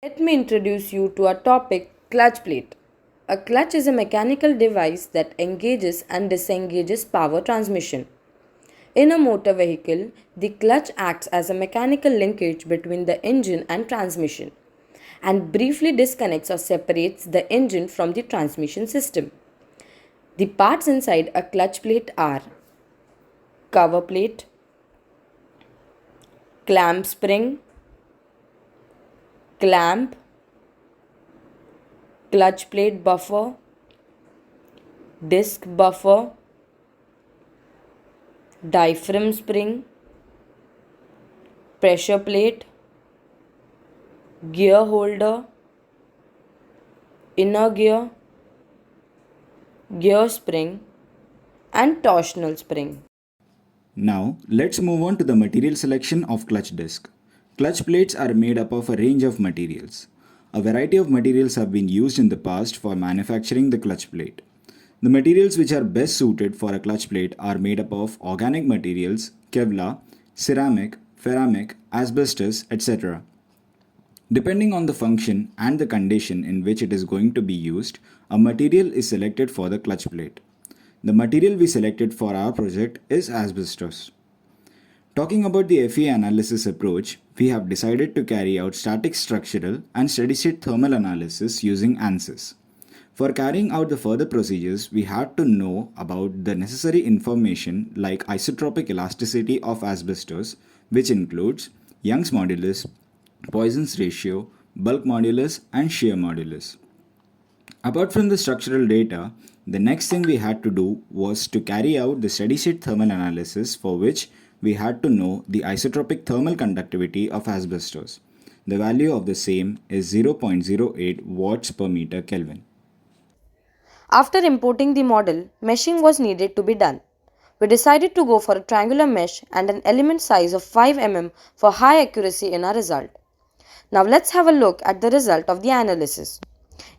Let me introduce you to our topic clutch plate. A clutch is a mechanical device that engages and disengages power transmission. In a motor vehicle, the clutch acts as a mechanical linkage between the engine and transmission and briefly disconnects or separates the engine from the transmission system. The parts inside a clutch plate are cover plate, clamp spring, clamp, clutch plate buffer, disc buffer, diaphragm spring, pressure plate, gear holder, inner gear, gear spring, and torsional spring. Now, let's move on to the material selection of clutch disc. Clutch plates are made up of a range of materials. A variety of materials have been used in the past for manufacturing the clutch plate. The materials which are best suited for a clutch plate are made up of organic materials, Kevlar, ceramic, ceramic, asbestos, etc. Depending on the function and the condition in which it is going to be used, a material is selected for the clutch plate. The material we selected for our project is asbestos. Talking about the FEA analysis approach, we have decided to carry out static structural and steady-state thermal analysis using ANSYS. For carrying out the further procedures, we had to know about the necessary information like isotropic elasticity of asbestos, which includes Young's modulus, Poisson's ratio, bulk modulus, and shear modulus. Apart from the structural data, the next thing we had to do was to carry out the steady-state thermal analysis, for which we had to know the isotropic thermal conductivity of asbestos. The value of the same is 0.08 watts per meter Kelvin. After importing the model, meshing was needed to be done. We decided to go for a triangular mesh and an element size of 5 mm for high accuracy in our result. Now let's have a look at the result of the analysis.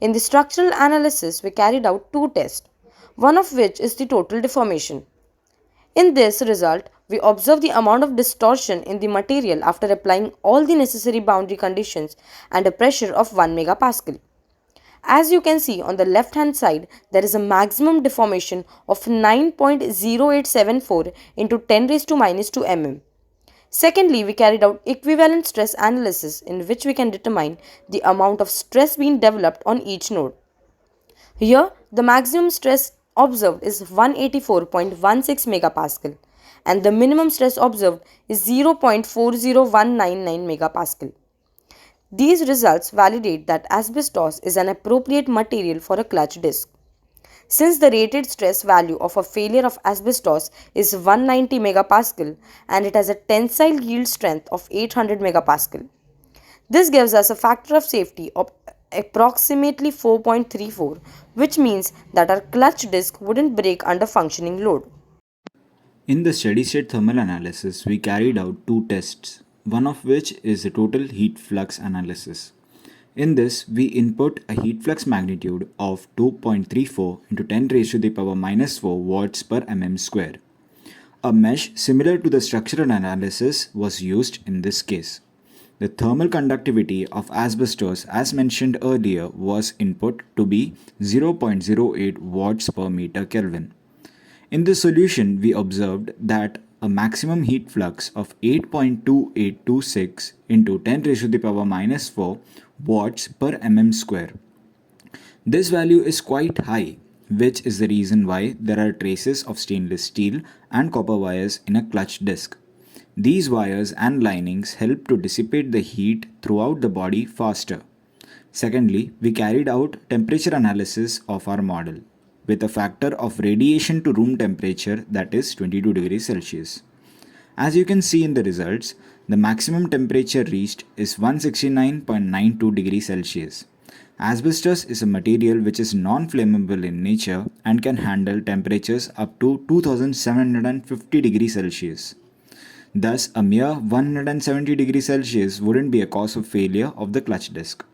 In the structural analysis, we carried out two tests, one of which is the total deformation. In this result, we observe the amount of distortion in the material after applying all the necessary boundary conditions and a pressure of 1 megapascal. As you can see on the left hand side, there is a maximum deformation of 9.0874 into 10 raised to minus 2 mm. Secondly, we carried out equivalent stress analysis in which we can determine the amount of stress being developed on each node. Here, the maximum stress observed is 184.16 megapascal and the minimum stress observed is 0.40199 megapascal. These results validate that asbestos is an appropriate material for a clutch disc. Since the rated stress value of a failure of asbestos is 190 megapascal and it has a tensile yield strength of 800 megapascal, this gives us a factor of safety of approximately 4.34, which means that our clutch disc wouldn't break under functioning load. In the steady-state thermal analysis, we carried out two tests, one of which is the total heat flux analysis. In this, we input a heat flux magnitude of 2.34 into 10 raised to the power minus 4 watts per mm square. A mesh similar to the structural analysis was used in this case. The thermal conductivity of asbestos, as mentioned earlier, was input to be 0.08 watts per meter Kelvin. In the solution, we observed that a maximum heat flux of 8.2826 into 10 raised to the power minus 4 watts per mm square. This value is quite high, which is the reason why there are traces of stainless steel and copper wires in a clutch disc. These wires and linings help to dissipate the heat throughout the body faster. Secondly, we carried out temperature analysis of our model with a factor of radiation to room temperature, that is 22 degrees Celsius. As you can see in the results, the maximum temperature reached is 169.92 degrees Celsius. Asbestos is a material which is non-flammable in nature and can handle temperatures up to 2750 degrees Celsius. Thus, a mere 170 degrees Celsius wouldn't be a cause of failure of the clutch disc.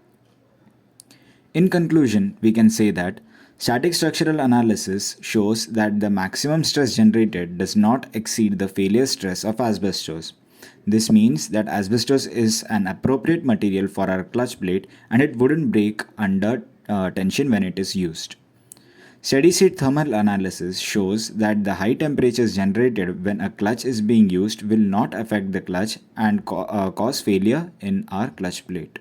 In conclusion, we can say that static structural analysis shows that the maximum stress generated does not exceed the failure stress of asbestos. This means that asbestos is an appropriate material for our clutch plate and it wouldn't break under tension when it is used. Steady state thermal analysis shows that the high temperatures generated when a clutch is being used will not affect the clutch and cause failure in our clutch plate.